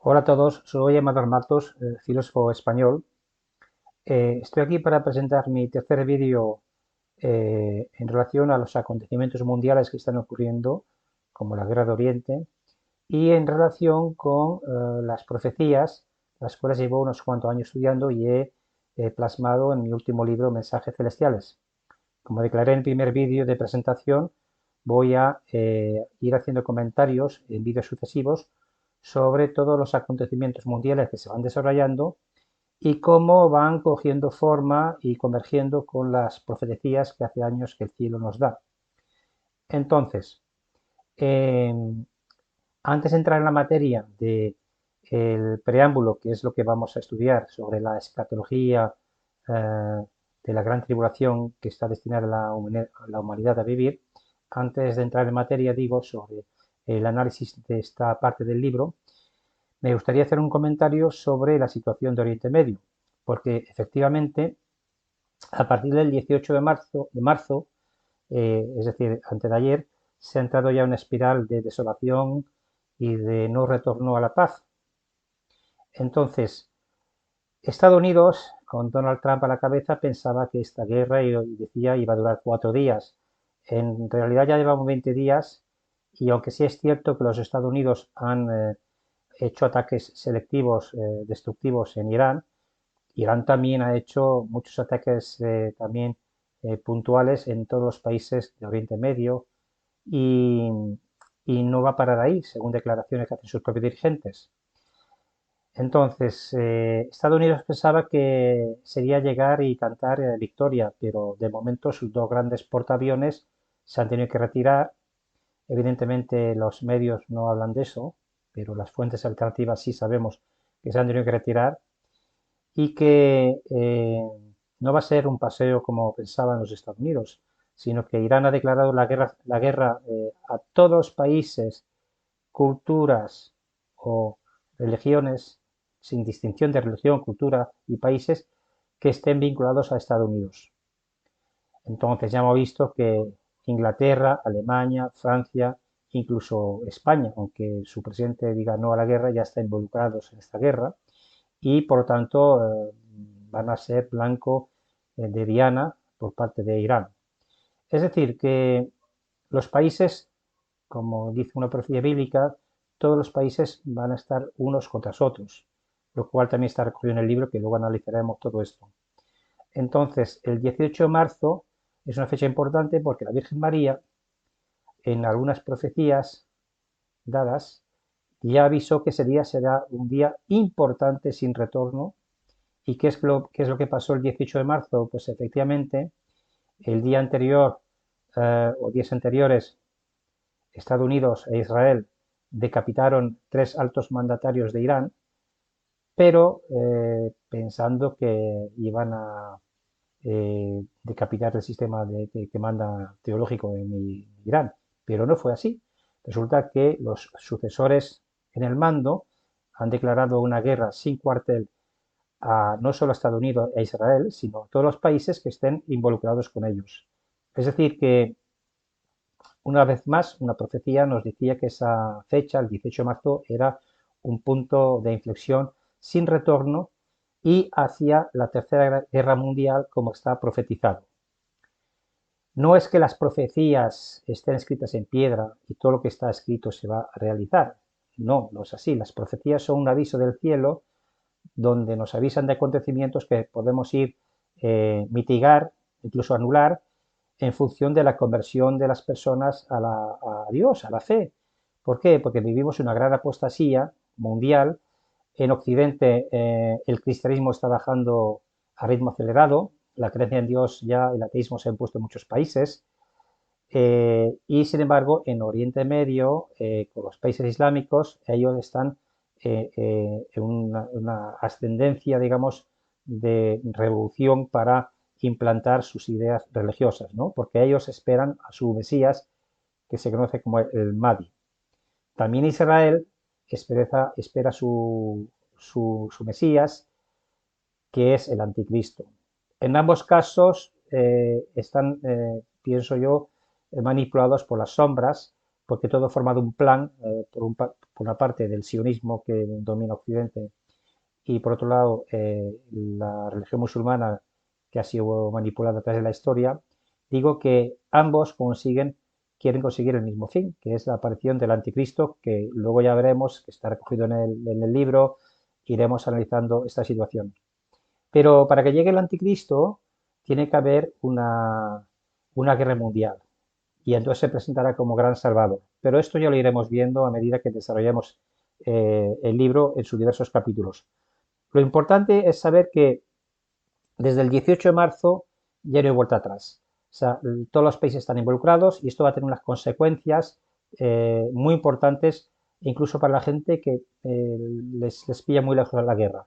Hola a todos, soy Amador Martos, filósofo español. Estoy aquí para presentar mi tercer vídeo en relación a los acontecimientos mundiales que están ocurriendo, como la Guerra de Oriente, y en relación con las profecías, las cuales llevo unos cuantos años estudiando y he plasmado en mi último libro, Mensajes Celestiales. Como declaré en el primer vídeo de presentación, voy a ir haciendo comentarios en vídeos sucesivos sobre todos los acontecimientos mundiales que se van desarrollando y cómo van cogiendo forma y convergiendo con las profecías que hace años que el cielo nos da. Entonces, eh, antes de entrar en la materia de el preámbulo, que es lo que vamos a estudiar sobre la escatología de la gran tribulación que está destinada a la humanidad a vivir, antes de entrar en materia, digo, sobre el análisis de esta parte del libro, me gustaría hacer un comentario sobre la situación de Oriente Medio, porque efectivamente, a partir del 18 de marzo, es decir, antes de ayer, se ha entrado ya en una espiral de desolación y de no retorno a la paz. Entonces, Estados Unidos, con Donald Trump a la cabeza, pensaba que esta guerra, y decía, iba a durar 4 días. En realidad ya llevamos 20 días y aunque sí es cierto que los Estados Unidos han hecho ataques selectivos, destructivos en Irán, Irán también ha hecho muchos ataques también puntuales en todos los países de Oriente Medio y, y no va a parar ahí, según declaraciones que hacen sus propios dirigentes. Entonces, Estados Unidos pensaba que sería llegar y cantar victoria, pero de momento sus dos grandes portaaviones se han tenido que retirar. Evidentemente los medios no hablan de eso, pero las fuentes alternativas sí sabemos que se han tenido que retirar y que no va a ser un paseo como pensaban los Estados Unidos, sino que Irán ha declarado la guerra a todos los países, culturas o religiones, sin distinción de religión, cultura y países que estén vinculados a Estados Unidos. Entonces ya hemos visto que Inglaterra, Alemania, Francia, incluso España, aunque su presidente diga no a la guerra, ya está involucrados en esta guerra y por lo tanto van a ser blanco de diana por parte de Irán. Es decir, que los países, como dice una profecía bíblica, todos los países van a estar unos contra otros, lo cual también está recogido en el libro que luego analizaremos todo esto. Entonces, el 18 de marzo es una fecha importante porque la Virgen María, en algunas profecías dadas, ya avisó que ese día será un día importante sin retorno. ¿Y qué es lo que pasó el 18 de marzo? Pues efectivamente, el día anterior o días anteriores, Estados Unidos e Israel decapitaron 3 altos mandatarios de Irán, pero pensando que iban a decapitar el sistema que manda teológico en Irán. Pero no fue así. Resulta que los sucesores en el mando han declarado una guerra sin cuartel no solo a Estados Unidos e Israel, sino a todos los países que estén involucrados con ellos. Es decir, que una vez más, una profecía nos decía que esa fecha, el 18 de marzo, era un punto de inflexión sin retorno y hacia la Tercera Guerra Mundial como está profetizado. No es que las profecías estén escritas en piedra y todo lo que está escrito se va a realizar. No, no es así. Las profecías son un aviso del cielo donde nos avisan de acontecimientos que podemos ir mitigar, incluso anular, en función de la conversión de las personas a Dios, a la fe. ¿Por qué? Porque vivimos una gran apostasía mundial. En Occidente el cristianismo está bajando a ritmo acelerado, la creencia en Dios ya, el ateísmo se ha impuesto en muchos países, y sin embargo en Oriente Medio, con los países islámicos, ellos están en una ascendencia, digamos, de revolución para implantar sus ideas religiosas, ¿no? Porque ellos esperan a su Mesías, que se conoce como el Mahdi. También Israel espera su Mesías, que es el Anticristo. En ambos casos están, pienso yo, manipulados por las sombras, porque todo forma de un plan, por una parte del sionismo que domina Occidente y por otro lado la religión musulmana que ha sido manipulada a través de la historia, digo que ambos quieren conseguir el mismo fin, que es la aparición del anticristo, que luego ya veremos, que está recogido en el libro, iremos analizando esta situación. Pero para que llegue el anticristo tiene que haber una guerra mundial y entonces se presentará como gran salvador. Pero esto ya lo iremos viendo a medida que desarrollemos el libro en sus diversos capítulos. Lo importante es saber que desde el 18 de marzo ya no hay vuelta atrás. O sea, todos los países están involucrados y esto va a tener unas consecuencias muy importantes, incluso para la gente que les pilla muy lejos de la guerra.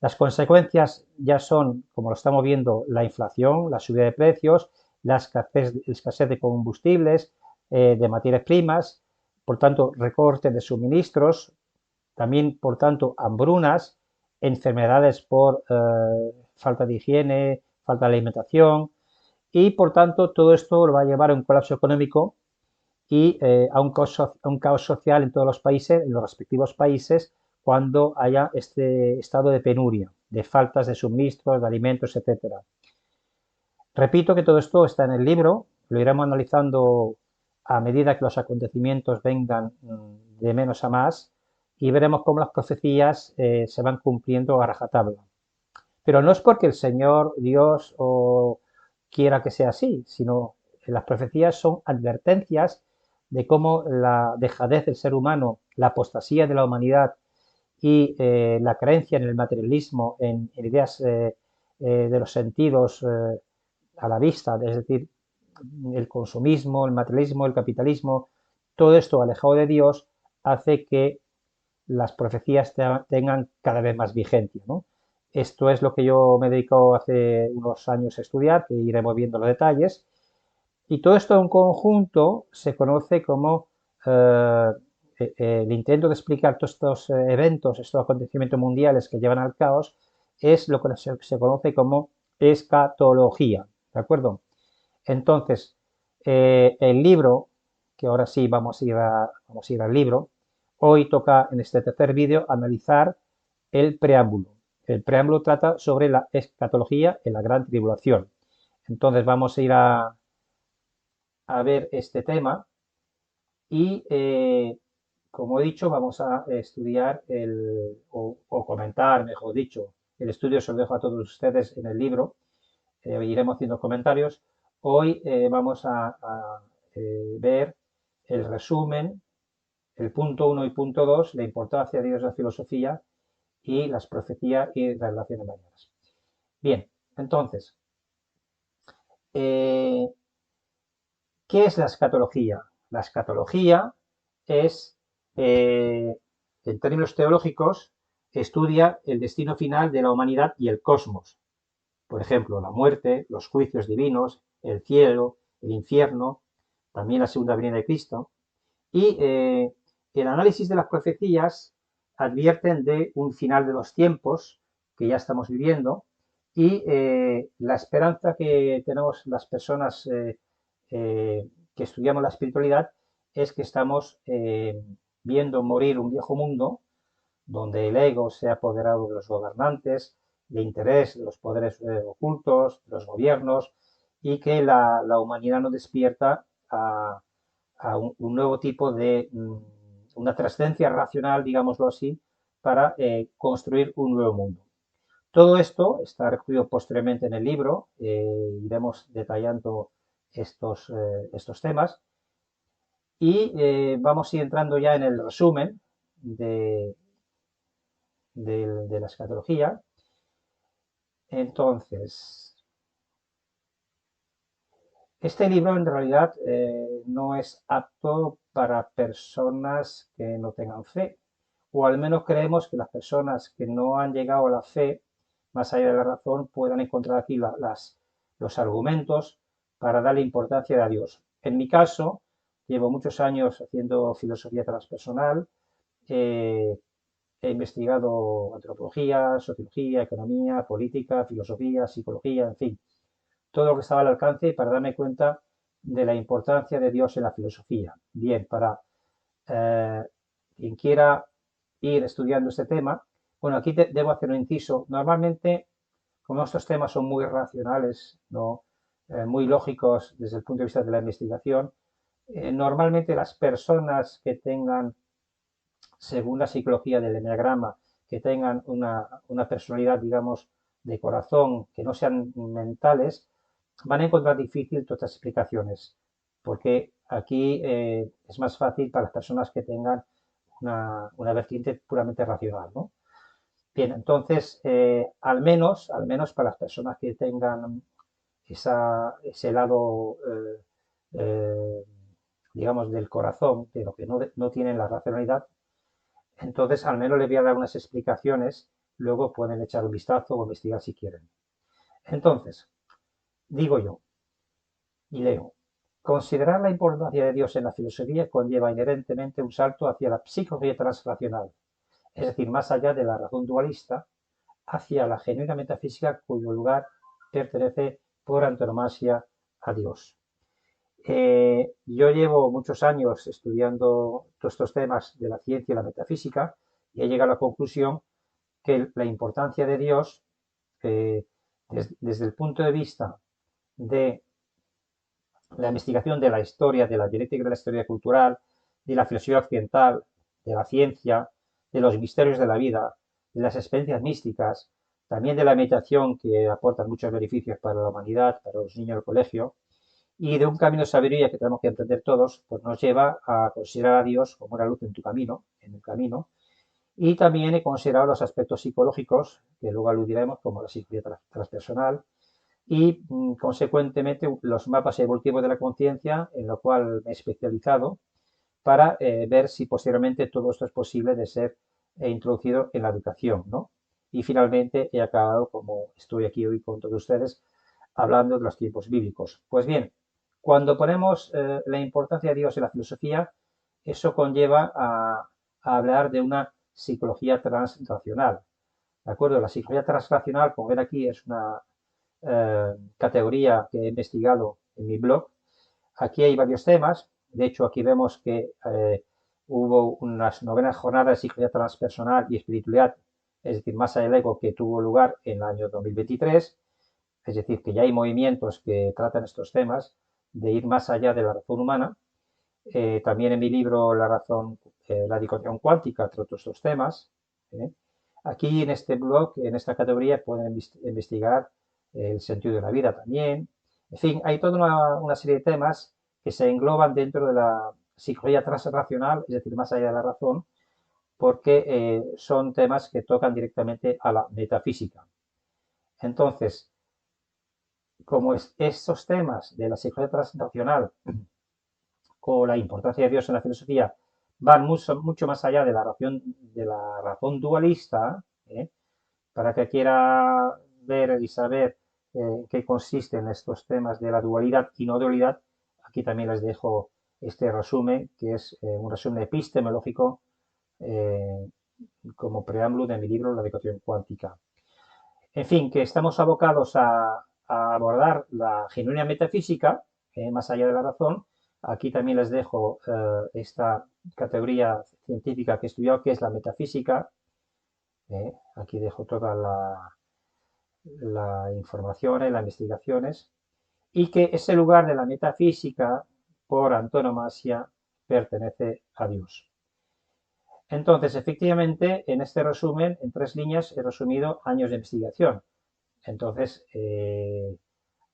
Las consecuencias ya son, como lo estamos viendo, la inflación, la subida de precios, la escasez de combustibles, de materias primas, por tanto, recorte de suministros, también, por tanto, hambrunas, enfermedades por falta de higiene, falta de alimentación y, por tanto, todo esto lo va a llevar a un colapso económico y a un caos social en todos los países, en los respectivos países, cuando haya este estado de penuria, de faltas de suministros, de alimentos, etcétera. Repito que todo esto está en el libro, lo iremos analizando a medida que los acontecimientos vengan de menos a más y veremos cómo las profecías se van cumpliendo a rajatabla. Pero no es porque el Señor Dios quiera que sea así, sino que las profecías son advertencias de cómo la dejadez del ser humano, la apostasía de la humanidad y la creencia en el materialismo, en ideas de los sentidos a la vista, es decir, el consumismo, el materialismo, el capitalismo, todo esto alejado de Dios hace que las profecías tengan cada vez más vigencia, ¿no? Esto es lo que yo me dedico hace unos años a estudiar, que iremos viendo los detalles, y todo esto en conjunto se conoce como el intento de explicar todos estos eventos, estos acontecimientos mundiales que llevan al caos, es lo que se conoce como escatología, ¿de acuerdo? Entonces, el libro, que ahora sí vamos a ir al libro, hoy toca en este tercer vídeo analizar el preámbulo. El preámbulo trata sobre la escatología en la gran tribulación. Entonces vamos a ir a ver este tema y, como he dicho, vamos a estudiar o comentar, mejor dicho, el estudio se lo dejo a todos ustedes en el libro, iremos haciendo comentarios. Hoy vamos a ver el resumen, el punto 1 y punto 2, la importancia de Dios en la filosofía y las profecías y las relaciones marianas. Bien, entonces, eh, ¿qué es la escatología? La escatología es, en términos teológicos, estudia el destino final de la humanidad y el cosmos. Por ejemplo, la muerte, los juicios divinos, el cielo, el infierno, también la segunda venida de Cristo. Y el análisis de las profecías advierten de un final de los tiempos que ya estamos viviendo y la esperanza que tenemos las personas que estudiamos la espiritualidad es que estamos viendo morir un viejo mundo donde el ego se ha apoderado de los gobernantes, de interés de los poderes ocultos, de los gobiernos, y que la humanidad no despierta a un nuevo tipo de, una trascendencia racional, digámoslo así, para construir un nuevo mundo. Todo esto está recogido posteriormente en el libro, iremos detallando estos temas y vamos a ir entrando ya en el resumen de la escatología. Entonces, este libro en realidad no es apto para personas que no tengan fe, o al menos creemos que las personas que no han llegado a la fe, más allá de la razón, puedan encontrar aquí los argumentos para darle importancia a Dios. En mi caso, llevo muchos años haciendo filosofía transpersonal, he investigado antropología, sociología, economía, política, filosofía, psicología, en fin, todo lo que estaba al alcance para darme cuenta de la importancia de Dios en la filosofía. Bien, para eh, quien quiera ir estudiando este tema, bueno, aquí debo hacer un inciso. Normalmente, como estos temas son muy racionales, ¿no? Muy lógicos desde el punto de vista de la investigación, normalmente las personas que tengan, según la psicología del enneagrama, que tengan una personalidad, digamos, de corazón, que no sean mentales, van a encontrar difícil todas las explicaciones, porque aquí es más fácil para las personas que tengan una vertiente puramente racional, ¿no? Bien, entonces, al menos para las personas que tengan ese lado, eh, digamos, del corazón, pero que no tienen la racionalidad, entonces al menos les voy a dar unas explicaciones, luego pueden echar un vistazo o investigar si quieren. Entonces, digo yo, y leo, considerar la importancia de Dios en la filosofía conlleva inherentemente un salto hacia la psicología transracional, es decir, más allá de la razón dualista, hacia la genuina metafísica cuyo lugar pertenece por antonomasia a Dios. Yo llevo muchos años estudiando todos estos temas de la ciencia y la metafísica y he llegado a la conclusión que la importancia de Dios, eh, desde el punto de vista de la investigación de la historia, de la dialéctica de la historia cultural, de la filosofía occidental, de la ciencia, de los misterios de la vida, de las experiencias místicas, también de la meditación que aporta muchos beneficios para la humanidad, para los niños del colegio, y de un camino de sabiduría que tenemos que emprender todos, pues nos lleva a considerar a Dios como una luz en tu camino, en el camino, y también he considerado los aspectos psicológicos, que luego aludiremos, como la psicología transpersonal, y consecuentemente los mapas evolutivos de la conciencia, en lo cual me he especializado para ver si posteriormente todo esto es posible de ser introducido en la educación, ¿no? Y finalmente he acabado, como estoy aquí hoy con todos ustedes, hablando de los tiempos bíblicos. Pues bien, cuando ponemos la importancia de Dios en la filosofía, eso conlleva a hablar de una psicología transracional. ¿De acuerdo? La psicología transracional, como ven aquí, es una categoría que he investigado en mi blog. Aquí hay varios temas. De hecho, aquí vemos que hubo unas novenas jornadas de psicología transpersonal y espiritualidad, es decir, más allá del ego, que tuvo lugar en el año 2023. Es decir, que ya hay movimientos que tratan estos temas de ir más allá de la razón humana. También en mi libro La razón, la dicotomía cuántica, trato estos temas. ¿eh? Aquí en este blog, en esta categoría, pueden investigar el sentido de la vida también. En fin, hay toda una serie de temas que se engloban dentro de la psicología transracional, es decir, más allá de la razón, porque son temas que tocan directamente a la metafísica. Entonces, como estos temas de la psicología transracional o la importancia de Dios en la filosofía van mucho más allá de la razón dualista, para que quiera ver y saber qué consisten estos temas de la dualidad y no dualidad, aquí también les dejo este resumen, que es un resumen epistemológico eh, como preámbulo de mi libro La dicotomía cuántica. En fin, que estamos abocados a abordar la genuina metafísica, más allá de la razón. Aquí también les dejo esta categoría científica que he estudiado, que es la metafísica. Aquí dejo toda la información y las investigaciones. Y que ese lugar de la metafísica, por antonomasia, pertenece a Dios. Entonces, efectivamente, en este resumen, en 3 líneas, he resumido años de investigación. Entonces,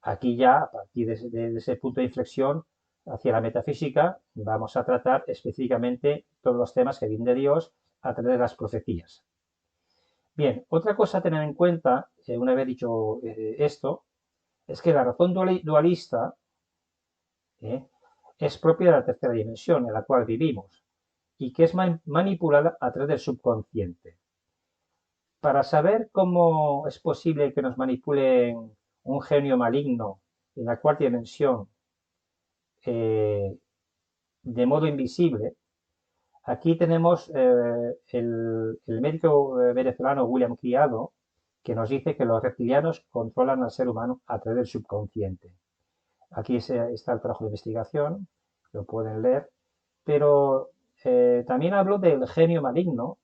aquí ya, a partir de ese punto de inflexión hacia la metafísica, vamos a tratar específicamente todos los temas que vienen de Dios a través de las profecías. Bien, otra cosa a tener en cuenta, una vez dicho esto, es que la razón dualista eh, es propia de la tercera dimensión en la cual vivimos y que es manipulada a través del subconsciente. Para saber cómo es posible que nos manipulen un genio maligno en la cuarta dimensión de modo invisible, aquí tenemos el médico venezolano William Criado, que nos dice que los reptilianos controlan al ser humano a través del subconsciente. Aquí está el trabajo de investigación, lo pueden leer, pero también hablo del genio maligno,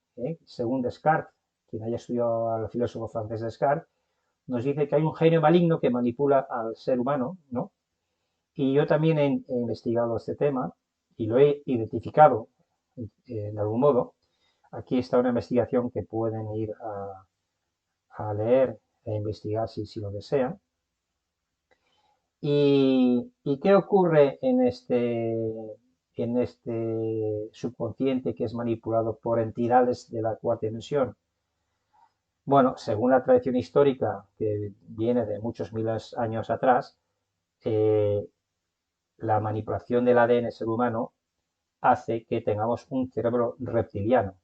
según Descartes, quien haya estudiado al filósofo francés Descartes, nos dice que hay un genio maligno que manipula al ser humano, ¿no? Y yo también he investigado este tema y lo he identificado de algún modo. Aquí está una investigación que pueden ir a leer e investigar si lo desean. ¿Y qué ocurre en este subconsciente que es manipulado por entidades de la cuarta dimensión? Bueno, según la tradición histórica que viene de muchos miles de años atrás, eh, la manipulación del ADN ser humano hace que tengamos un cerebro reptiliano.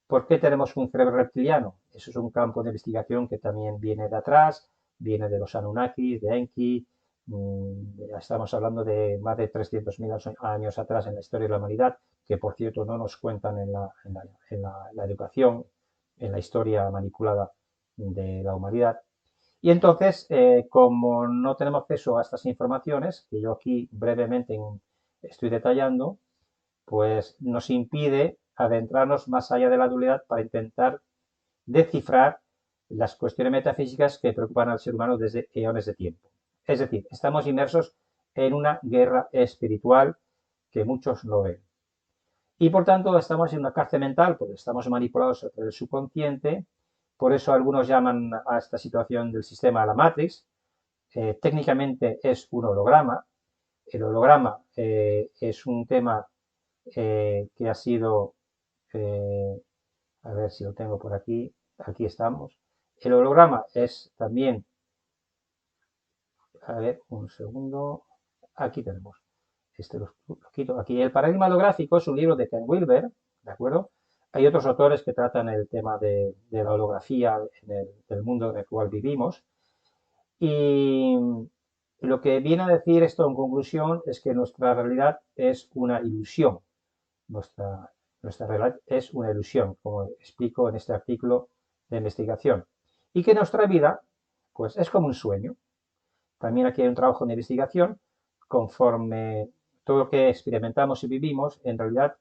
¿Por qué tenemos un cerebro reptiliano? Eso es un campo de investigación que también viene de atrás, viene de los Anunnakis, de Enki. Estamos hablando de más de 300.000 años atrás en la historia de la humanidad, que por cierto no nos cuentan en la educación, en la historia manipulada de la humanidad. Y entonces, como no tenemos acceso a estas informaciones, que yo aquí brevemente estoy detallando, pues nos impide adentrarnos más allá de la dualidad para intentar descifrar las cuestiones metafísicas que preocupan al ser humano desde eones de tiempo. Es decir, estamos inmersos en una guerra espiritual que muchos no ven. Y por tanto estamos en una cárcel mental porque estamos manipulados a través del subconsciente. Por eso algunos llaman a esta situación del sistema la Matrix. Técnicamente es un holograma. El holograma es un tema que ha sido, eh, a ver si lo tengo por aquí estamos. El holograma es también, a ver, un segundo, aquí tenemos, lo quito aquí. El paradigma holográfico es un libro de Ken Wilber, ¿de acuerdo? Hay otros autores que tratan el tema de la holografía del mundo en el cual vivimos. Y lo que viene a decir esto en conclusión es que nuestra realidad es una ilusión. Nuestra, nuestra realidad es una ilusión, como explico en este artículo de investigación. Y que nuestra vida, pues, es como un sueño. También aquí hay un trabajo de investigación. Conforme todo lo que experimentamos y vivimos, en realidad,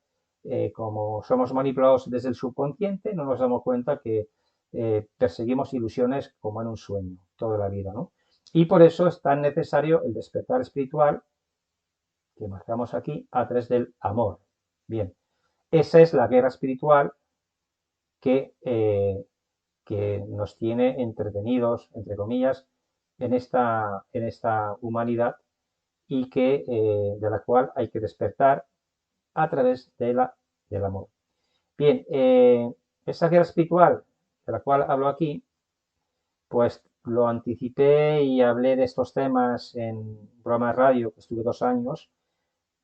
como somos manipulados desde el subconsciente, no nos damos cuenta que perseguimos ilusiones como en un sueño toda la vida, ¿no? Y por eso es tan necesario el despertar espiritual que marcamos aquí a través del amor. Bien, esa es la guerra espiritual que, que nos tiene entretenidos, entre comillas, en esta humanidad y de la cual hay que despertar a través del amor. Bien, esa guerra espiritual de la cual hablo aquí, pues lo anticipé y hablé de estos temas en un programa de radio que estuve 2 años,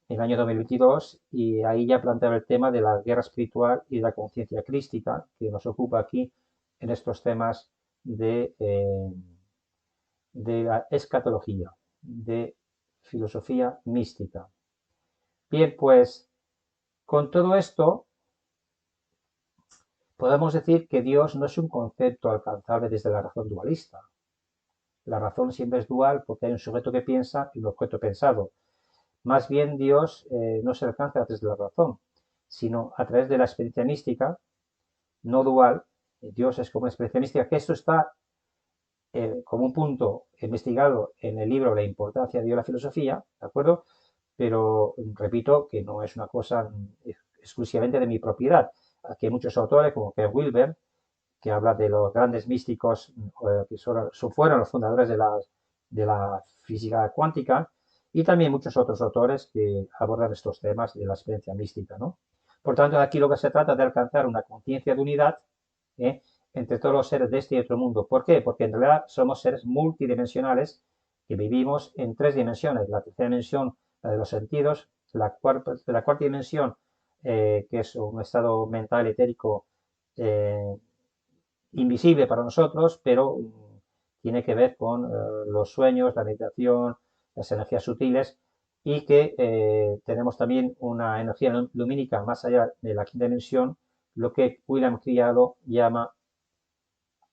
en el año 2022, y ahí ya planteaba el tema de la guerra espiritual y de la conciencia crística, que nos ocupa aquí en estos temas de la escatología, de filosofía mística. Bien, pues con todo esto podemos decir que Dios no es un concepto alcanzable desde la razón dualista. La razón siempre es dual porque hay un sujeto que piensa y un objeto pensado. Más bien Dios no se alcanza a través de la razón, sino a través de la experiencia mística, no dual. Dios es como una experiencia mística, que esto está como un punto investigado en el libro La importancia de Dios y la filosofía, ¿de acuerdo? Pero repito que no es una cosa exclusivamente de mi propiedad. Aquí hay muchos autores como Ken Wilber, que habla de los grandes místicos que fueron los fundadores de la física cuántica, y también muchos otros autores que abordan estos temas de la experiencia mística, ¿no? Por tanto, aquí lo que se trata es de alcanzar una conciencia de unidad ¿eh? entre todos los seres de este y otro mundo. ¿Por qué? Porque en realidad somos seres multidimensionales que vivimos en 3 dimensiones. La tercera dimensión, la de los sentidos, la cuarta dimensión, que es un estado mental etérico invisible para nosotros, pero tiene que ver con los sueños, la meditación, las energías sutiles, y que tenemos también una energía lumínica más allá de la quinta dimensión, lo que William Criado llama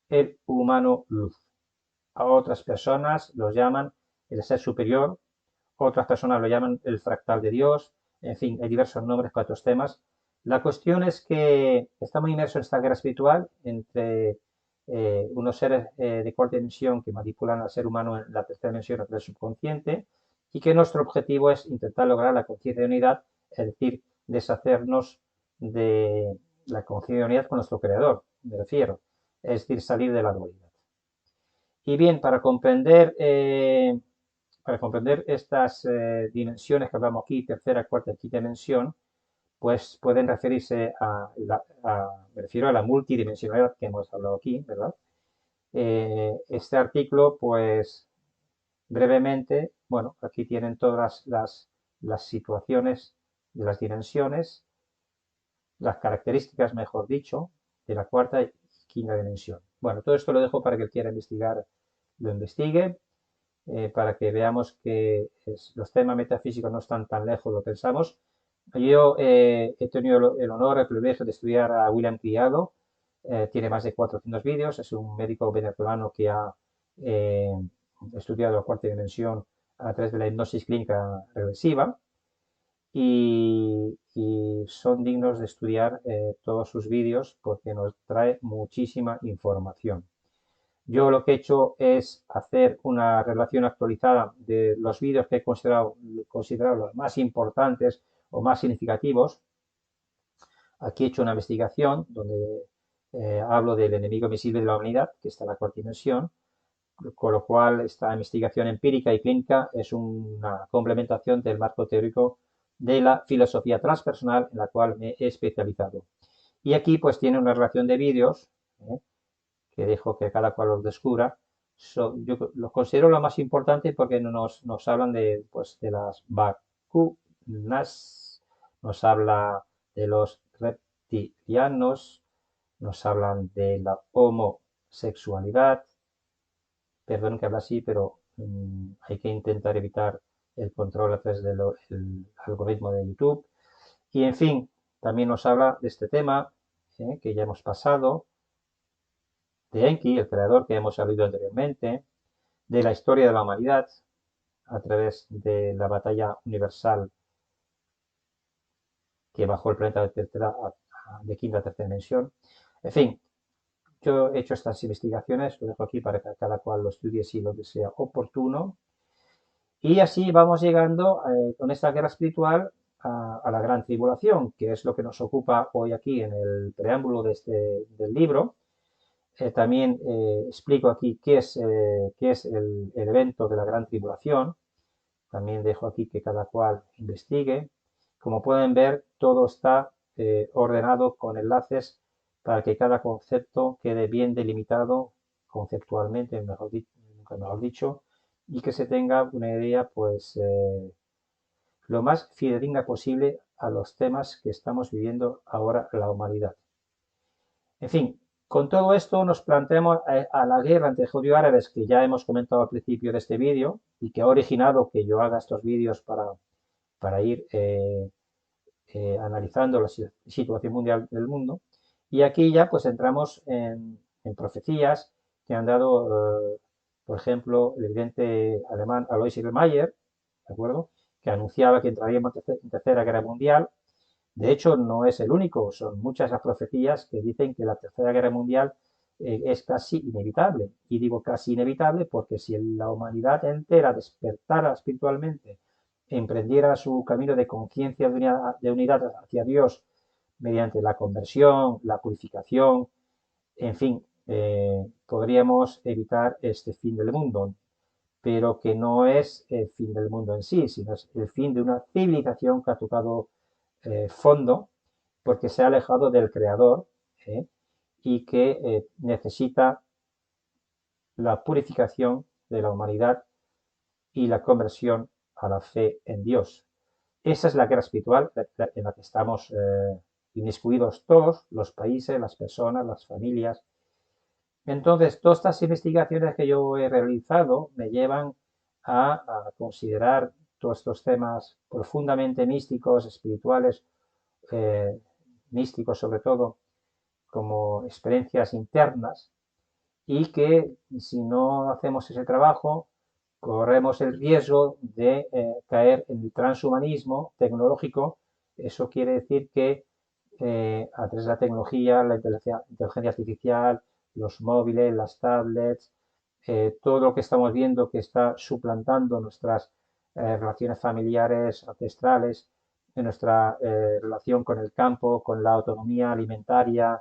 el humano luz. A otras personas los llaman el ser superior, otras personas lo llaman el fractal de Dios, en fin, hay diversos nombres para estos temas. La cuestión es que estamos inmersos en esta guerra espiritual entre unos seres de cuarta dimensión que manipulan al ser humano en la tercera dimensión a través del subconsciente y que nuestro objetivo es intentar lograr la conciencia de unidad, es decir, deshacernos de la conciencia de unidad con nuestro creador, me refiero, es decir, salir de la dualidad. Y bien, para comprender estas dimensiones que hablamos aquí, tercera, cuarta y quinta dimensión, pues pueden referirse me refiero a la multidimensionalidad que hemos hablado aquí, ¿verdad? Este artículo, pues brevemente, bueno, aquí tienen todas las situaciones de las dimensiones, las características, mejor dicho, de la cuarta y quinta dimensión. Bueno, todo esto lo dejo para que el quiera investigar, lo investigue, para que veamos que los temas metafísicos no están tan lejos de lo que pensamos. Yo he tenido el honor, el privilegio de estudiar a William Criado, tiene más de 400 vídeos, es un médico venezolano que ha eh, estudiado la cuarta dimensión a través de la hipnosis clínica regresiva y son dignos de estudiar todos sus vídeos porque nos trae muchísima información. Yo lo que he hecho es hacer una relación actualizada de los vídeos que he considerado los más importantes o más significativos. Aquí he hecho una investigación donde hablo del enemigo invisible de la humanidad, que está en la cuarta dimensión, con lo cual esta investigación empírica y clínica es una complementación del marco teórico de la filosofía transpersonal en la cual me he especializado. Y aquí pues tiene una relación de vídeos que dejo que cada cual los descubra. Yo los considero lo más importante porque nos hablan pues, de las vacunas, nos habla de los reptilianos, nos hablan de la homosexualidad. Perdón que habla así, pero hay que intentar evitar el control a través del algoritmo de YouTube. Y en fin, también nos habla de este tema que ya hemos pasado, de Enki, el creador que hemos hablado anteriormente, de la historia de la humanidad a través de la batalla universal que bajó el planeta de quinta a tercera dimensión. En fin, yo he hecho estas investigaciones, lo dejo aquí para que cada cual lo estudie si lo desea oportuno. Y así vamos llegando con esta guerra espiritual a la gran tribulación, que es lo que nos ocupa hoy aquí en el preámbulo del libro. También explico aquí qué es el evento de la gran tribulación. También dejo aquí que cada cual investigue. Como pueden ver, todo está ordenado con enlaces para que cada concepto quede bien delimitado conceptualmente, mejor dicho, y que se tenga una idea pues lo más fidedigna posible a los temas que estamos viviendo ahora la humanidad. En fin, con todo esto nos planteamos a la guerra entre judíos y árabes que ya hemos comentado al principio de este vídeo y que ha originado que yo haga estos vídeos para ir analizando la situación mundial del mundo. Y aquí ya pues entramos en profecías que han dado, por ejemplo, el evidente alemán Alois Mayer, ¿de acuerdo? Que anunciaba que entraríamos en tercera guerra mundial. De hecho, no es el único, son muchas las profecías que dicen que la tercera guerra mundial es casi inevitable. Y digo casi inevitable porque si la humanidad entera despertara espiritualmente, emprendiera su camino de conciencia de unidad hacia Dios mediante la conversión, la purificación, en fin, podríamos evitar este fin del mundo, pero que no es el fin del mundo en sí, sino es el fin de una civilización que ha tocado fondo porque se ha alejado del creador y que necesita la purificación de la humanidad y la conversión a la fe en Dios. Esa es la guerra espiritual en la que estamos inmiscuidos todos, los países, las personas, las familias. Entonces, todas estas investigaciones que yo he realizado me llevan a considerar todos estos temas profundamente místicos, espirituales, místicos sobre todo, como experiencias internas y que si no hacemos ese trabajo, corremos el riesgo de caer en el transhumanismo tecnológico. Eso quiere decir que a través de la tecnología, la inteligencia artificial, los móviles, las tablets, todo lo que estamos viendo que está suplantando nuestras relaciones familiares ancestrales, en nuestra relación con el campo, con la autonomía alimentaria,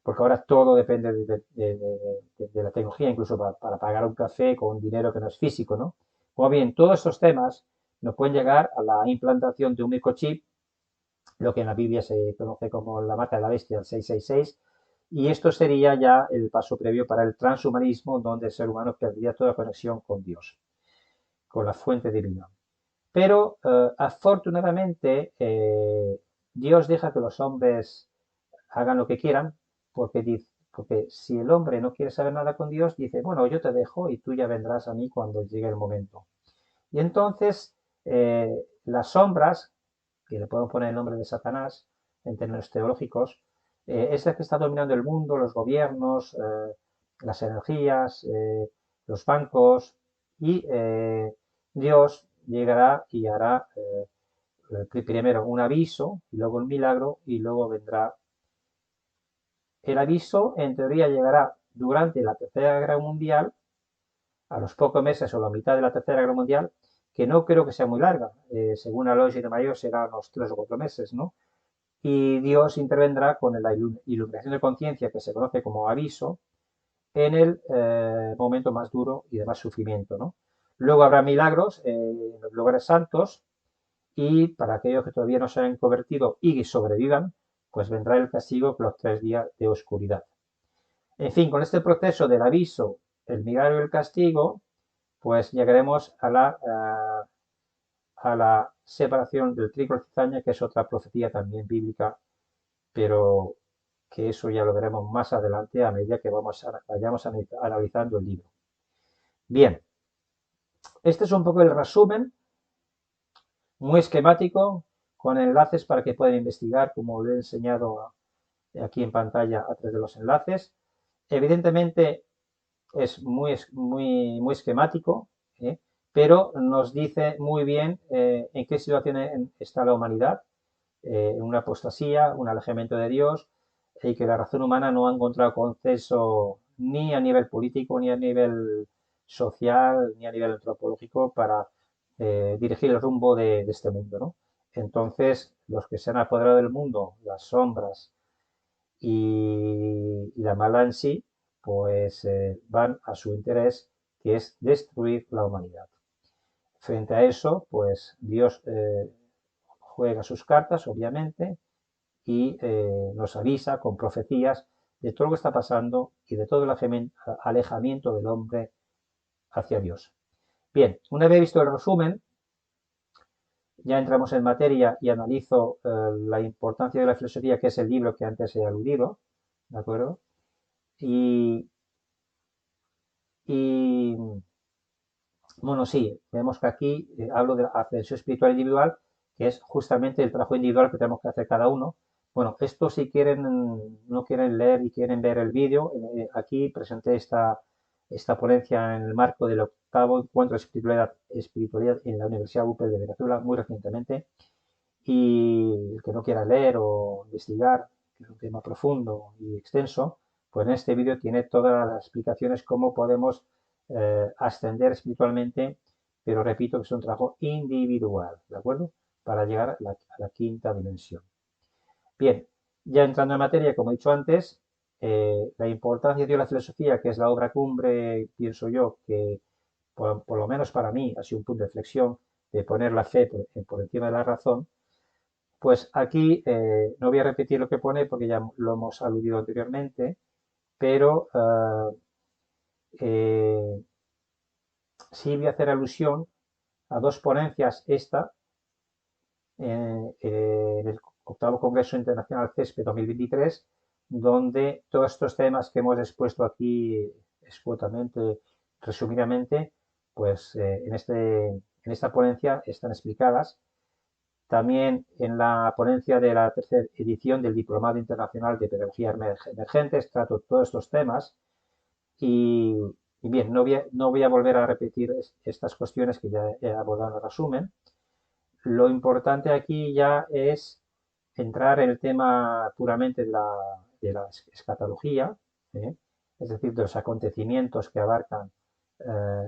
porque ahora todo depende de la tecnología, incluso para pagar un café con dinero que no es físico, ¿no? Pues bien, todos estos temas nos pueden llegar a la implantación de un microchip, lo que en la Biblia se conoce como la marca de la bestia, el 666, y esto sería ya el paso previo para el transhumanismo, donde el ser humano perdería toda conexión con Dios, con la fuente divina. Pero afortunadamente Dios deja que los hombres hagan lo que quieran, porque si el hombre no quiere saber nada con Dios, dice, bueno, yo te dejo y tú ya vendrás a mí cuando llegue el momento. Y entonces las sombras, que le podemos poner el nombre de Satanás en términos teológicos, es la que está dominando el mundo, los gobiernos, las energías, los bancos, y Dios llegará y hará primero un aviso, y luego un milagro, y luego vendrá. El aviso, en teoría, llegará durante la Tercera Guerra Mundial, a los pocos meses o la mitad de la Tercera Guerra Mundial, que no creo que sea muy larga. Según Alois de Mayor, será unos 3 o 4 meses, ¿no? Y Dios intervendrá con la iluminación de conciencia, que se conoce como aviso, en el momento más duro y de más sufrimiento, ¿no? Luego habrá milagros en los lugares santos, y para aquellos que todavía no se han convertido y sobrevivan, pues vendrá el castigo con los 3 días de oscuridad. En fin, con este proceso del aviso, el milagro y el castigo, pues llegaremos a la separación del trigo y la cizaña, que es otra profecía también bíblica, pero que eso ya lo veremos más adelante a medida que vayamos analizando el libro. Bien, este es un poco el resumen, muy esquemático, con enlaces para que puedan investigar, como lo he enseñado aquí en pantalla a través de los enlaces. Evidentemente es muy esquemático, ¿eh? Pero nos dice muy bien en qué situación está la humanidad, en una apostasía, un alejamiento de Dios, y que la razón humana no ha encontrado consenso ni a nivel político, ni a nivel social, ni a nivel antropológico para dirigir el rumbo de este mundo, ¿no? Entonces, los que se han apoderado del mundo, las sombras y la maldad en sí, pues van a su interés, que es destruir la humanidad. Frente a eso, pues Dios juega sus cartas, obviamente, y nos avisa con profecías de todo lo que está pasando y de todo el alejamiento del hombre hacia Dios. Bien, una vez visto el resumen, ya entramos en materia y analizo la importancia de la filosofía, que es el libro que antes he aludido, ¿de acuerdo? Y, y bueno, sí, vemos que aquí hablo de la ascensión espiritual individual, que es justamente el trabajo individual que tenemos que hacer cada uno. Bueno, esto si quieren, no quieren leer y quieren ver el vídeo, aquí presenté esta ponencia en el marco del octavo encuentro de espiritualidad en la Universidad UPE de Venezuela muy recientemente. Y el que no quiera leer o investigar, que es un tema profundo y extenso, pues en este vídeo tiene todas las explicaciones cómo podemos ascender espiritualmente, pero repito que es un trabajo individual, ¿de acuerdo? Para llegar a la quinta dimensión. Bien, ya entrando en materia, como he dicho antes, la importancia de la filosofía, que es la obra cumbre, pienso yo, que por lo menos para mí ha sido un punto de reflexión de poner la fe por encima de la razón, pues aquí no voy a repetir lo que pone porque ya lo hemos aludido anteriormente, pero sí voy a hacer alusión a dos ponencias, esta en el octavo Congreso Internacional CESPE 2023, donde todos estos temas que hemos expuesto aquí escuetamente, resumidamente, pues en esta ponencia están explicadas. También en la ponencia de la tercera edición del Diplomado Internacional de Pedagogía Emergentes trato todos estos temas, y Y bien, no voy a volver a repetir estas cuestiones que ya he abordado en el resumen. Lo importante aquí ya es entrar en el tema puramente de la escatología, ¿eh? Es decir, de los acontecimientos que abarcan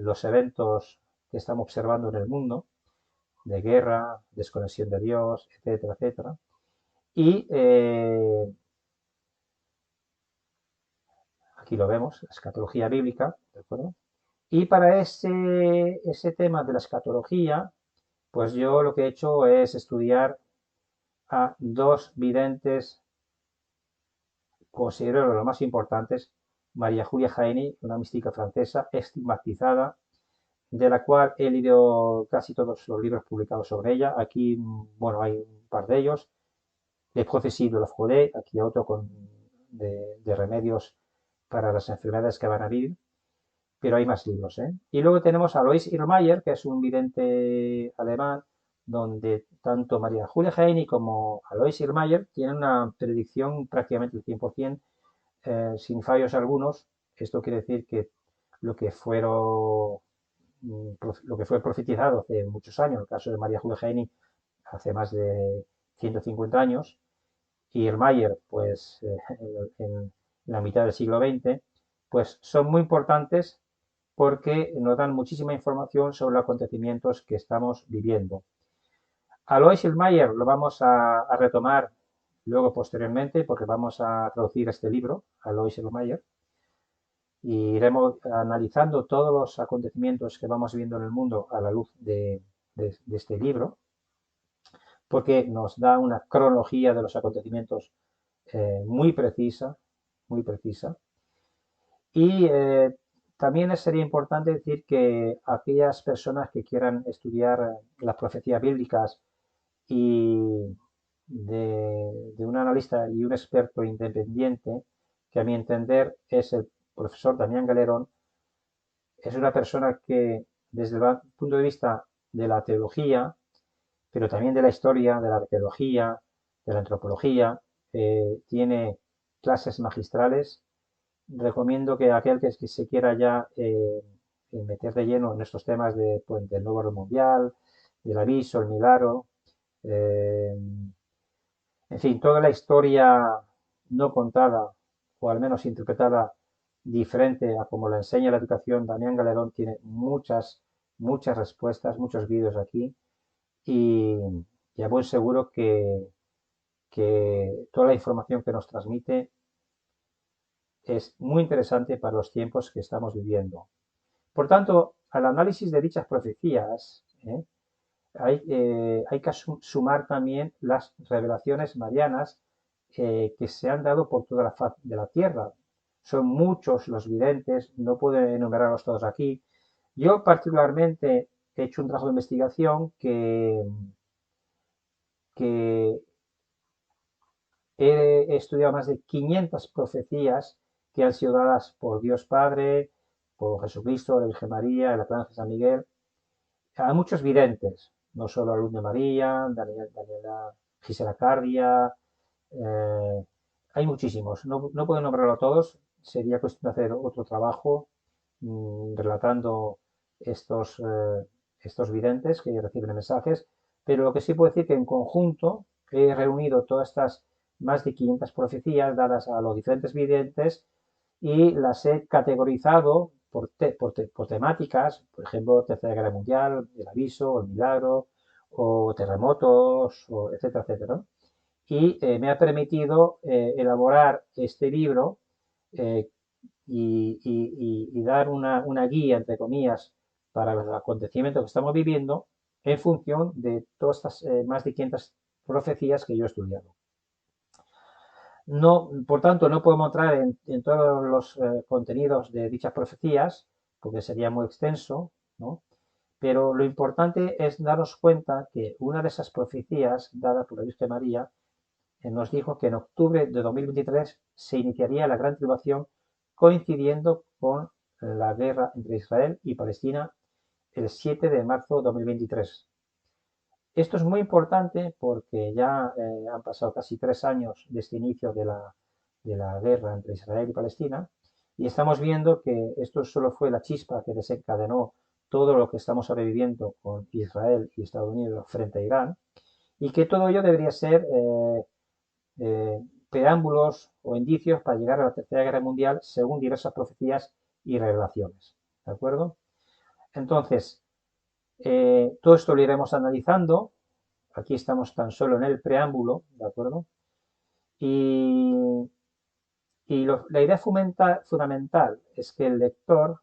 los eventos que estamos observando en el mundo, de guerra, desconexión de Dios, etcétera, etcétera. Y aquí lo vemos, la escatología bíblica, ¿de acuerdo? Y para ese tema de la escatología, pues yo lo que he hecho es estudiar a dos videntes, considero los más importantes, María Julia Jaeni, una mística francesa estigmatizada, de la cual he leído casi todos los libros publicados sobre ella. Aquí, bueno, hay un par de ellos. Les Prophéties de la Fraude, aquí otro de remedios para las enfermedades que van a vivir, pero hay más libros, ¿eh? Y luego tenemos a Alois Irrmayer, que es un vidente alemán, donde tanto María Julia Jaeni como Alois Irrmayer tienen una predicción prácticamente el 100%, sin fallos algunos. Esto quiere decir que lo que fueron, lo que fue profetizado hace muchos años, en el caso de María Julia Jaeni, hace más de 150 años, y Irrmayer, pues en la mitad del siglo XX, pues son muy importantes porque nos dan muchísima información sobre los acontecimientos que estamos viviendo. Alois Irrmayer lo vamos a retomar luego posteriormente porque vamos a traducir este libro, Alois Irrmayer, y iremos analizando todos los acontecimientos que vamos viendo en el mundo a la luz de este libro, porque nos da una cronología de los acontecimientos muy precisa, muy precisa. Y también sería importante decir que aquellas personas que quieran estudiar las profecías bíblicas y de un analista y un experto independiente, que a mi entender es el profesor Damián Galerón, es una persona que desde el punto de vista de la teología, pero también de la historia, de la arqueología, de la antropología, tiene clases magistrales. Recomiendo que aquel que se quiera ya meter de lleno en estos temas pues, del nuevo orden mundial, del aviso, el milagro, eh, en fin, toda la historia no contada, o al menos interpretada diferente a como la enseña la educación, Damián Galerón tiene muchas, muchas respuestas, muchos vídeos aquí, y ya buen seguro que toda la información que nos transmite es muy interesante para los tiempos que estamos viviendo. Por tanto, al análisis de dichas profecías, hay que sumar también las revelaciones marianas que se han dado por toda la faz de la tierra. Son muchos los videntes, no puedo enumerarlos todos aquí. Yo particularmente he hecho un trabajo de investigación que he estudiado más de 500 profecías que han sido dadas por Dios Padre, por Jesucristo, la Virgen María, el Arcángel San Miguel. Hay muchos videntes, no solo la Luz de María, Daniela, Gisela Cardia, hay muchísimos. No puedo nombrarlo a todos, sería cuestión de hacer otro trabajo relatando estos videntes que reciben mensajes, pero lo que sí puedo decir que en conjunto he reunido todas estas más de 500 profecías dadas a los diferentes videntes y las he categorizado por temáticas, por ejemplo, Tercera Guerra Mundial, el aviso, el milagro, o terremotos, o etcétera, etcétera. Y me ha permitido elaborar este libro eh, y dar una guía, entre comillas, para los acontecimientos que estamos viviendo en función de todas estas más de 500 profecías que yo he estudiado. No, por tanto, no podemos entrar en todos los contenidos de dichas profecías, porque sería muy extenso, ¿no? Pero lo importante es darnos cuenta que una de esas profecías, dada por la Virgen María, nos dijo que en octubre de 2023 se iniciaría la gran tribulación, coincidiendo con la guerra entre Israel y Palestina el 7 de marzo de 2023. Esto es muy importante porque ya han pasado casi 3 años de este inicio de la guerra entre Israel y Palestina, Y estamos viendo que esto solo fue la chispa que desencadenó todo lo que estamos sobreviviendo con Israel y Estados Unidos frente a Irán, y que todo ello debería ser preámbulos o indicios para llegar a la Tercera Guerra Mundial según diversas profecías y revelaciones. ¿De acuerdo? Entonces, todo esto lo iremos analizando. Aquí estamos tan solo en el preámbulo, ¿de acuerdo? Y, la idea fundamental es que el lector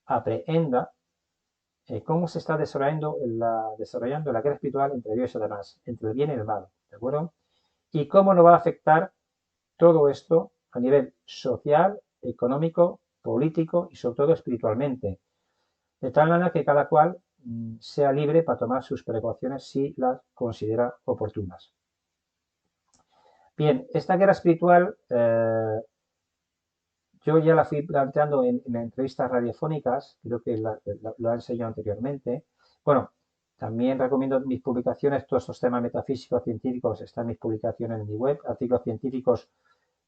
aprehenda cómo se está desarrollando la guerra espiritual entre Dios y demás, entre el bien y el mal, ¿de acuerdo? Y cómo nos va a afectar todo esto a nivel social, económico, político y sobre todo espiritualmente, de tal manera que cada cual sea libre para tomar sus precauciones si las considera oportunas. Bien, esta guerra espiritual yo ya la fui planteando en entrevistas radiofónicas, creo que lo he enseñado anteriormente. Bueno, también recomiendo mis publicaciones, todos estos temas metafísicos, científicos, están mis publicaciones en mi web, artículos científicos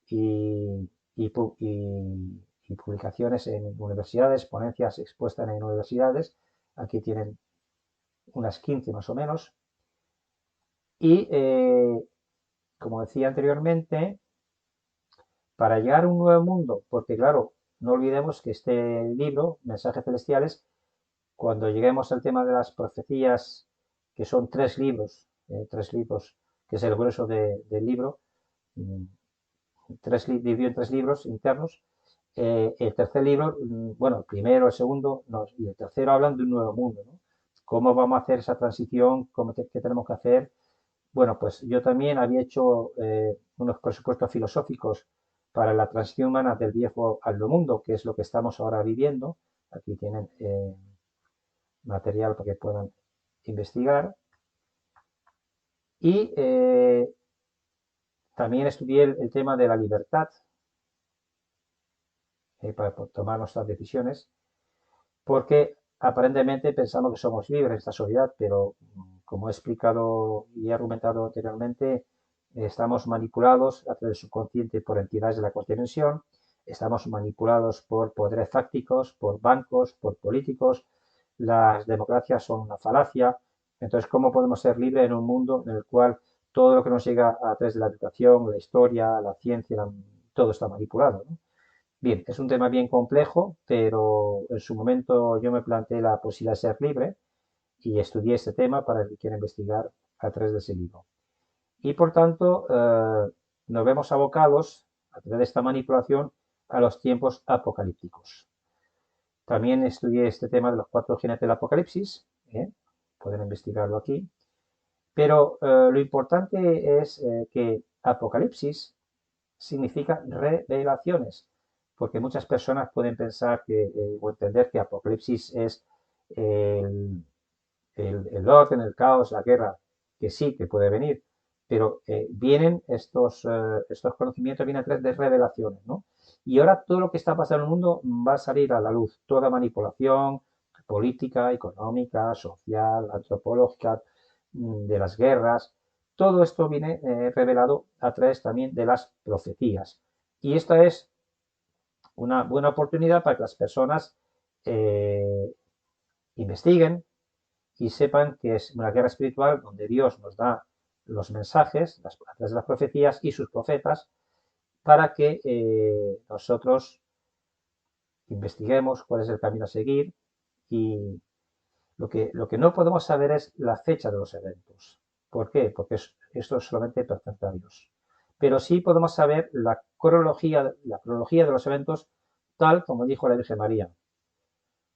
y, y, y publicaciones en universidades, ponencias expuestas en universidades. Aquí tienen unas 15 más o menos. Y como decía anteriormente, para llegar a un nuevo mundo, porque claro, no olvidemos que este libro, Mensajes Celestiales, cuando lleguemos al tema de las profecías, que son tres libros, que es el grueso del libro, dividido en tres libros internos. El tercer libro, bueno, el primero, el segundo, no, y el tercero hablan de un nuevo mundo, ¿no? ¿Cómo vamos a hacer esa transición? ¿Qué tenemos que hacer? Bueno, pues yo también había hecho unos presupuestos filosóficos para la transición humana del viejo al nuevo mundo, que es lo que estamos ahora viviendo. Aquí tienen material para que puedan investigar. Y también estudié el tema de la libertad para tomar nuestras decisiones, porque aparentemente pensamos que somos libres en esta sociedad, pero como he explicado y he argumentado anteriormente, estamos manipulados a través del subconsciente por entidades de la cuarta dimensión, estamos manipulados por poderes fácticos, por bancos, por políticos, las democracias son una falacia. Entonces, ¿cómo podemos ser libres en un mundo en el cual todo lo que nos llega a través de la educación, la historia, la ciencia, todo está manipulado, ¿no? Bien, es un tema bien complejo, pero en su momento yo me planteé la posibilidad de ser libre y estudié este tema para el que quiera investigar a través de ese libro. Y por tanto, nos vemos abocados a través de esta manipulación a los tiempos apocalípticos. También estudié este tema de los cuatro jinetes del apocalipsis, pueden investigarlo aquí, pero lo importante es que apocalipsis significa revelaciones, porque muchas personas pueden pensar o entender que Apocalipsis es el, el orden, el caos, la guerra, que sí, que puede venir, pero vienen estos conocimientos, vienen a través de revelaciones, ¿no? Y ahora todo lo que está pasando en el mundo va a salir a la luz, toda manipulación política, económica, social, antropológica, de las guerras, todo esto viene revelado a través también de las profecías. Y esta es una buena oportunidad para que las personas investiguen y sepan que es una guerra espiritual donde Dios nos da los mensajes a través de las profecías y sus profetas para que nosotros investiguemos cuál es el camino a seguir y lo que no podemos saber es la fecha de los eventos. ¿Por qué? Porque esto es solamente pertenece a Dios. Pero sí podemos saber la cronología de los eventos tal como dijo la Virgen María.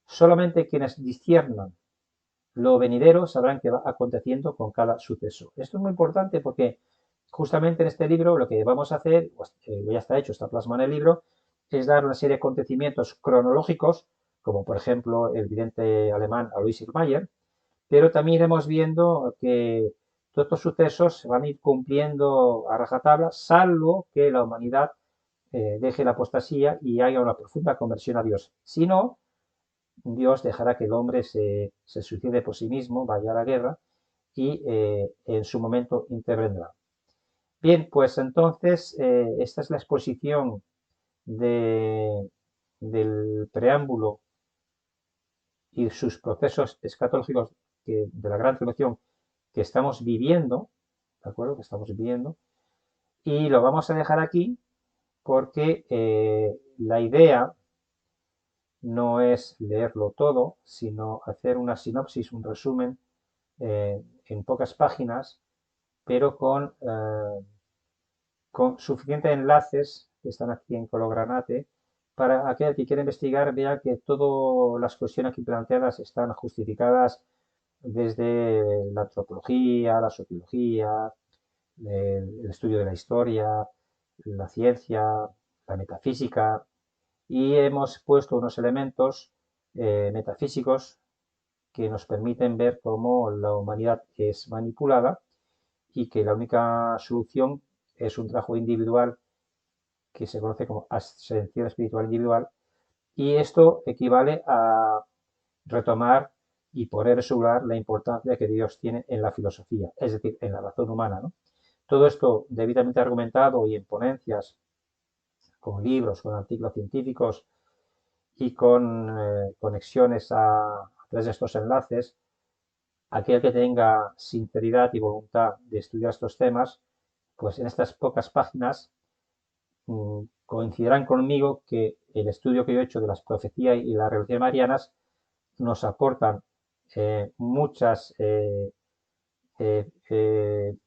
Solamente quienes disciernan lo venidero sabrán qué va aconteciendo con cada suceso. Esto es muy importante porque justamente en este libro lo que vamos a hacer, pues, ya está hecho, está plasmado en el libro, es dar una serie de acontecimientos cronológicos, como por ejemplo el vidente alemán Alois Irmayer, pero también iremos viendo que todos estos sucesos se van a ir cumpliendo a rajatabla, salvo que la humanidad deje la apostasía y haya una profunda conversión a Dios. Si no, Dios dejará que el hombre se suicide por sí mismo, vaya a la guerra y en su momento intervendrá. Bien, pues entonces esta es la exposición de del preámbulo y sus procesos escatológicos de la gran tribulación que estamos viviendo, ¿de acuerdo? Que estamos viviendo, y lo vamos a dejar aquí porque la idea no es leerlo todo, sino hacer una sinopsis, un resumen en pocas páginas, pero con suficientes enlaces que están aquí en color granate para aquel que quiera investigar vea que todas las cuestiones aquí planteadas están justificadas desde la antropología, la sociología, el estudio de la historia, la ciencia, la metafísica, y hemos puesto unos elementos metafísicos que nos permiten ver cómo la humanidad es manipulada y que la única solución es un trabajo individual que se conoce como ascensión espiritual individual, y esto equivale a retomar y poder resolver la importancia que Dios tiene en la filosofía, es decir, en la razón humana, ¿no? Todo esto debidamente argumentado y en ponencias, con libros, con artículos científicos y con conexiones a través de estos enlaces, aquel que tenga sinceridad y voluntad de estudiar estos temas, pues en estas pocas páginas coincidirán conmigo que el estudio que yo he hecho de las profecías y las revelaciones marianas nos aportan muchos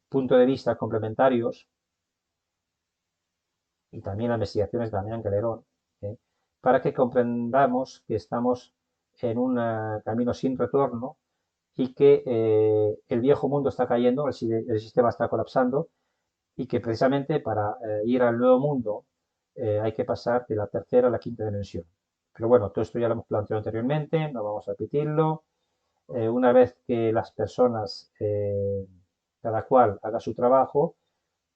puntos de vista complementarios y también las investigaciones de Damián Galerón, para que comprendamos que estamos en un camino sin retorno y que el viejo mundo está cayendo, el sistema está colapsando y que precisamente para ir al nuevo mundo hay que pasar de la tercera a la quinta dimensión. Pero bueno, todo esto ya lo hemos planteado anteriormente, no vamos a repetirlo. Una vez que las personas, cada cual haga su trabajo,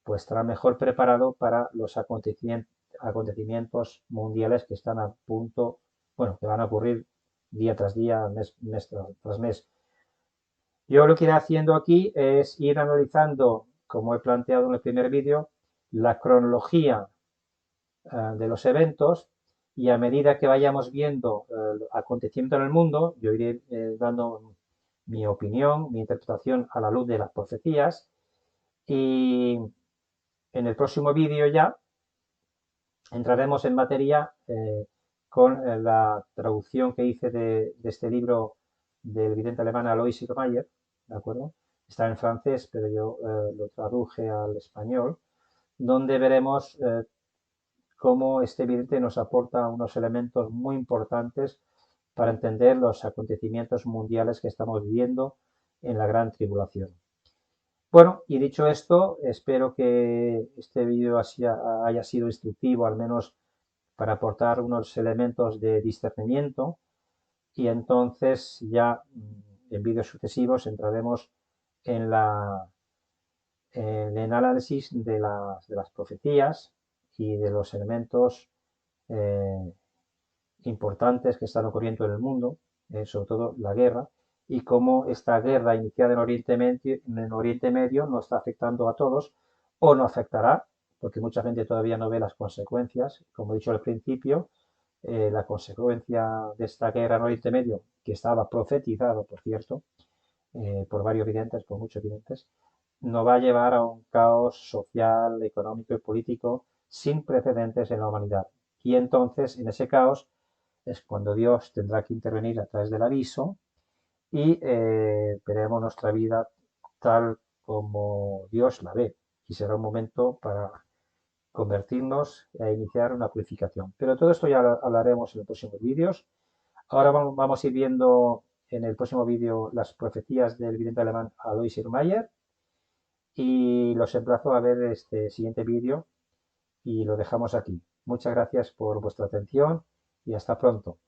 pues estará mejor preparado para los acontecimientos mundiales que están a punto, bueno, que van a ocurrir día tras día, mes tras mes. Yo lo que iré haciendo aquí es ir analizando, como he planteado en el primer vídeo, la cronología de los eventos, y a medida que vayamos viendo acontecimientos en el mundo, yo iré dando mi opinión, mi interpretación a la luz de las profecías, y en el próximo vídeo ya entraremos en materia con la traducción que hice de este libro del vidente alemán Alois Irmayer, ¿de acuerdo? Está en francés, pero yo lo traduje al español, donde veremos cómo este vidente nos aporta unos elementos muy importantes para entender los acontecimientos mundiales que estamos viviendo en la gran tribulación. Bueno, y dicho esto, espero que este vídeo haya sido instructivo, al menos para aportar unos elementos de discernimiento, y entonces ya en vídeos sucesivos entraremos en el análisis de las profecías y de los elementos eh, importantes que están ocurriendo en el mundo, sobre todo la guerra, y cómo esta guerra iniciada en Oriente Medio nos está afectando a todos, o no afectará, porque mucha gente todavía no ve las consecuencias. Como he dicho al principio, la consecuencia de esta guerra en Oriente Medio, que estaba profetizado, por cierto, por varios videntes, por muchos videntes, nos va a llevar a un caos social, económico y político sin precedentes en la humanidad. Y entonces, en ese caos, es cuando Dios tendrá que intervenir a través del aviso, y veremos nuestra vida tal como Dios la ve. Y será un momento para convertirnos e iniciar una purificación. Pero todo esto ya lo hablaremos en los próximos vídeos. Ahora vamos a ir viendo en el próximo vídeo las profecías del vidente alemán Alois Irmayer, y los emplazo a ver este siguiente vídeo, y lo dejamos aquí. Muchas gracias por vuestra atención y hasta pronto.